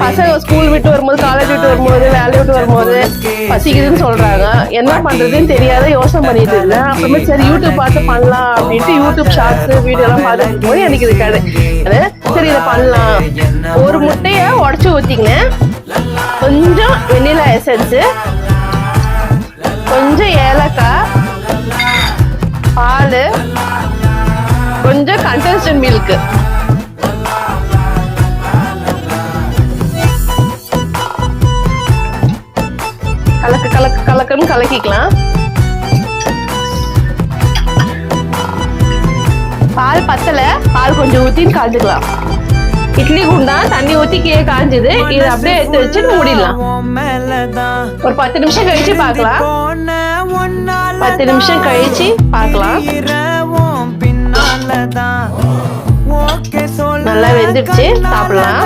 பசங்க ஸ்கூல் விட்டு வரும்போது காலேஜ் விட்டு வரும்போது வேலையை விட்டு வரும்போது பசிக்குதுன்னு சொல்றாங்க. என்ன பண்றதுன்னு தெரியாத யோசனை பண்ணிட்டு இருந்தேன். அப்புறமே சரி யூடியூப் பார்த்து பண்ணலாம் அப்படின்ட்டு யூடியூப் ஷார்ட்ஸ் வீடியோ எல்லாம் பார்த்துட்டு போய் எனக்கு இது சரி இதை பண்ணலாம். ஒரு முட்டைய உடச்சு ஊத்திக்கினேன், கொஞ்சம் வெண்ணிலா எசன்ஸ், கொஞ்சம் ஏலக்காய், பால், கொஞ்சம் கண்டென்ஸ்டு மில்க், கலக்குன்னு கலக்கிக்கலாம். பால் பத்தல, பால் கொஞ்சம் ஊத்தி காய்ச்சிக்கலாம். இட்லி குண்டா தண்ணி ஊத்தி கீழே காஞ்சது. இதை அப்படியே எடுத்து வச்சு மூடிடலாம். ஒரு 10 நிமிஷம் கழிச்சு பார்க்கலாம். 10 நிமிஷம் கழிச்சு பார்க்கலாம். நல்லா வெந்துடுச்சு, சாப்பிடலாம்.